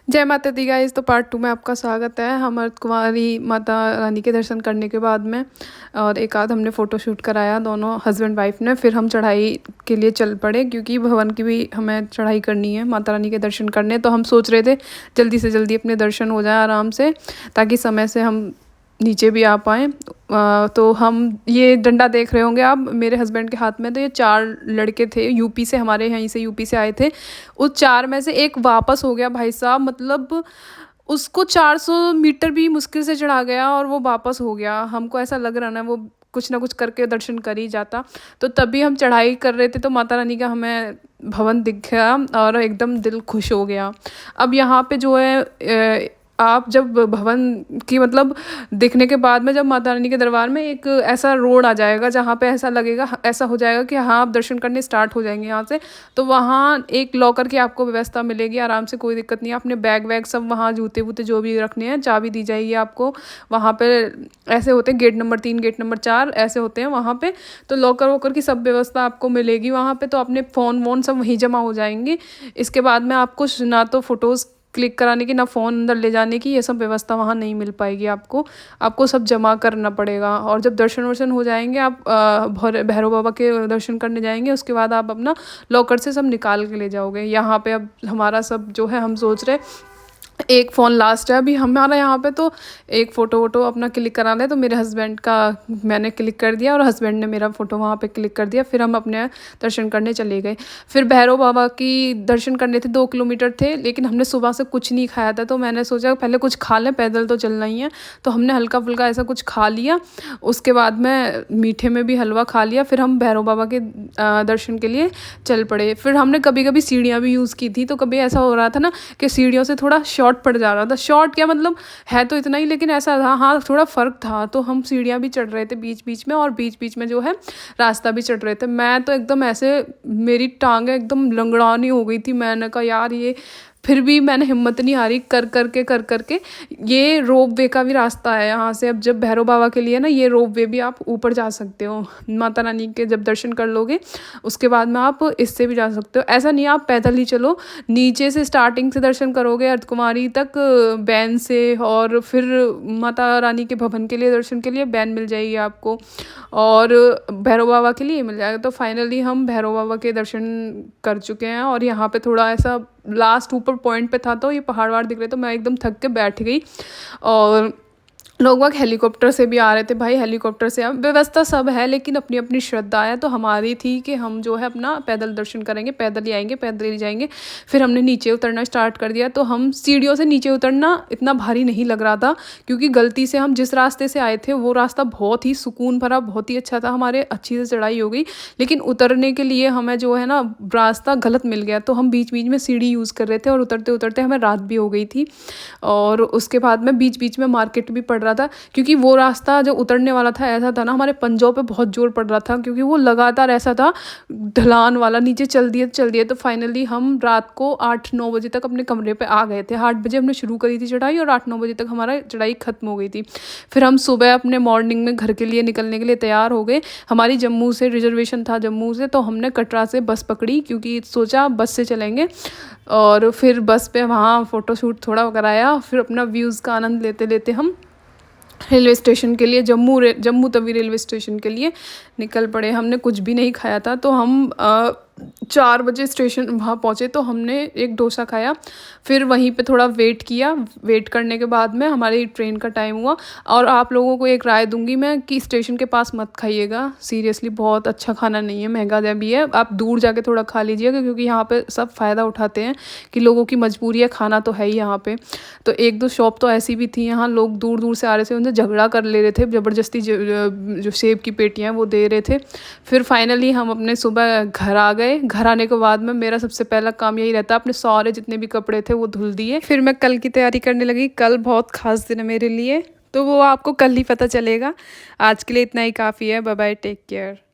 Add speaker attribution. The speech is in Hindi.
Speaker 1: जय माता दी गाइस। तो पार्ट 2 में आपका स्वागत है। हम अर्धकुमारी माता रानी के दर्शन करने के बाद में और एक आध हमने फ़ोटो शूट कराया दोनों हस्बैंड वाइफ ने। फिर हम चढ़ाई के लिए चल पड़े क्योंकि भवन की भी हमें चढ़ाई करनी है माता रानी के दर्शन करने। तो हम सोच रहे थे जल्दी से जल्दी अपने दर्शन हो जाए आराम से, ताकि समय से हम नीचे भी आ पाएँ। तो हम ये डंडा देख रहे होंगे आप मेरे हस्बैंड के हाथ में। तो ये 4 लड़के थे यूपी से, हमारे यहीं से यूपी से आए थे। उस 4 में से एक वापस हो गया भाई साहब, मतलब उसको 400 मीटर भी मुश्किल से चढ़ा गया और वो वापस हो गया। हमको ऐसा लग रहा ना वो कुछ ना कुछ करके दर्शन कर ही जाता। तो तभी हम चढ़ाई कर रहे थे तो माता रानी का हमें भवन दिख गया और एकदम दिल खुश हो गया। अब यहाँ पे जो है आप जब भवन की मतलब देखने के बाद में जब माता रानी के दरबार में एक ऐसा रोड आ जाएगा जहाँ पे ऐसा लगेगा, ऐसा हो जाएगा कि हाँ आप दर्शन करने स्टार्ट हो जाएंगे यहाँ से। तो वहाँ एक लॉकर की आपको व्यवस्था मिलेगी आराम से, कोई दिक्कत नहीं है। अपने बैग वैग सब वहाँ, जूते वूते जो भी रखने हैं, चाबी दी जाएगी आपको। वहाँ पे ऐसे होते हैं गेट नंबर 3 गेट नंबर 4 ऐसे होते हैं वहाँ पे। तो लॉकर वॉकर की सब व्यवस्था आपको मिलेगी वहाँ पे। तो अपने फ़ोन वोन सब वहीं जमा हो जाएंगे। इसके बाद में आपको ना तो फ़ोटोज़ क्लिक कराने की, ना फ़ोन अंदर ले जाने की, ये सब व्यवस्था वहाँ नहीं मिल पाएगी आपको सब जमा करना पड़ेगा। और जब दर्शन वर्शन हो जाएंगे आप भैरव बाबा के दर्शन करने जाएंगे, उसके बाद आप अपना लॉकर से सब निकाल के ले जाओगे। यहाँ पे अब हमारा सब जो है हम सोच रहे एक फ़ोन लास्ट है अभी हमारा यहाँ पे। तो एक फ़ोटो वोटो अपना क्लिक कराना है तो मेरे हस्बैंड का मैंने क्लिक कर दिया और हस्बैंड ने मेरा फ़ोटो वहाँ पे क्लिक कर दिया। फिर हम अपने दर्शन करने चले गए। फिर भैरव बाबा की दर्शन करने थे, 2 किलोमीटर थे, लेकिन हमने सुबह से कुछ नहीं खाया था। तो मैंने सोचा पहले कुछ खा लें, पैदल तो चलना ही है। तो हमने हल्का फुल्का ऐसा कुछ खा लिया। उसके बाद में मीठे में भी हलवा खा लिया। फिर हम भैरव बाबा के दर्शन के लिए चल पड़े। फिर हमने कभी कभी सीढ़ियाँ भी यूज़ की थी। तो कभी ऐसा हो रहा था ना कि सीढ़ियों से थोड़ा शॉर्ट पड़ जा रहा था। शॉर्ट क्या मतलब है तो इतना ही, लेकिन ऐसा था हाँ थोड़ा फ़र्क था। तो हम सीढ़ियाँ भी चढ़ रहे थे बीच बीच में, और बीच बीच में जो है रास्ता भी चढ़ रहे थे। मैं तो एकदम ऐसे, मेरी टांगें एकदम लंगड़ानी हो गई थी। मैंने कहा यार ये, फिर भी मैंने हिम्मत नहीं हारी, कर करके ये रोप वे का भी रास्ता है यहाँ से। अब जब भैरव बाबा के लिए ना ये रोप वे भी आप ऊपर जा सकते हो। माता रानी के जब दर्शन कर लोगे उसके बाद में आप इससे भी जा सकते हो। ऐसा नहीं आप पैदल ही चलो, नीचे से स्टार्टिंग से दर्शन करोगे अर्धकुमारी तक बैन से, और फिर माता रानी के भवन के लिए दर्शन के लिए बैन मिल जाएगी आपको, और भैरव बाबा के लिए मिल जाएगा। तो फाइनली हम भैरव बाबा के दर्शन कर चुके हैं। और यहाँ पे थोड़ा ऐसा लास्ट ऊपर पॉइंट पे था तो ये पहाड़ वहाड़ दिख रहे, तो मैं एकदम थक के बैठ गई। और लोग वहाँ हेलीकॉप्टर से भी आ रहे थे भाई, हेलीकॉप्टर से व्यवस्था सब है, लेकिन अपनी अपनी श्रद्धा है। तो हमारी थी कि हम जो है अपना पैदल दर्शन करेंगे, पैदल ही आएंगे, पैदल ही जाएंगे। फिर हमने नीचे उतरना स्टार्ट कर दिया। तो हम सीढ़ियों से नीचे उतरना इतना भारी नहीं लग रहा था, क्योंकि गलती से हम जिस रास्ते से आए थे वो रास्ता बहुत ही सुकून भरा, बहुत ही अच्छा था, हमारे अच्छी से चढ़ाई हो गई। लेकिन उतरने के लिए हमें जो है ना रास्ता गलत मिल गया। तो हम बीच बीच में सीढ़ी यूज़ कर रहे थे और उतरते उतरते हमें रात भी हो गई थी। और उसके बाद में बीच बीच में मार्केट भी पड़ रहा था, क्योंकि वो रास्ता जो उतरने वाला था ऐसा था ना, हमारे पंजों पे बहुत जोर पड़ रहा था, क्योंकि वो लगातार ऐसा था ढलान वाला, नीचे चल दिए। तो फाइनली हम रात को 8-9 बजे तक अपने कमरे पे आ गए थे। 8 बजे हमने शुरू करी थी चढ़ाई और 8-9 बजे तक हमारा चढ़ाई खत्म हो गई थी। फिर हम सुबह अपने मॉर्निंग में घर के लिए निकलने के लिए तैयार हो गए। हमारी जम्मू से रिजर्वेशन था, जम्मू से, तो हमने कटरा से बस पकड़ी, क्योंकि सोचा बस से चलेंगे। और फिर बस पे वहाँ फ़ोटोशूट थोड़ा कराया। फिर अपना व्यूज़ का आनंद लेते लेते हम रेलवे स्टेशन के लिए, जम्मू तवी रेलवे स्टेशन के लिए निकल पड़े। हमने कुछ भी नहीं खाया था। तो हम 4 बजे स्टेशन वहाँ पहुँचे। तो हमने एक डोसा खाया, फिर वहीं पे थोड़ा वेट किया। वेट करने के बाद में हमारी ट्रेन का टाइम हुआ। और आप लोगों को एक राय दूंगी मैं कि स्टेशन के पास मत खाइएगा, सीरियसली बहुत अच्छा खाना नहीं है, महंगा भी है। आप दूर जाके थोड़ा खा लीजिएगा, क्योंकि यहाँ पे सब फ़ायदा उठाते हैं कि लोगों की मजबूरी है, खाना तो है ही यहाँ पे। तो 1-2 शॉप तो ऐसी भी थी, यहाँ लोग दूर दूर से आ रहे थे, उनसे झगड़ा कर ले रहे थे, ज़बरदस्ती जो सेब की पेटियाँ वो दे रहे थे। फिर फाइनली हम अपने सुबह घर आ गए। घर आने के बाद में मेरा सबसे पहला काम यही रहता है, अपने सारे जितने भी कपड़े थे वो धुल दिए। फिर मैं कल की तैयारी करने लगी। कल बहुत खास दिन है मेरे लिए, तो वो आपको कल ही पता चलेगा। आज के लिए इतना ही काफ़ी है। Bye bye, take care.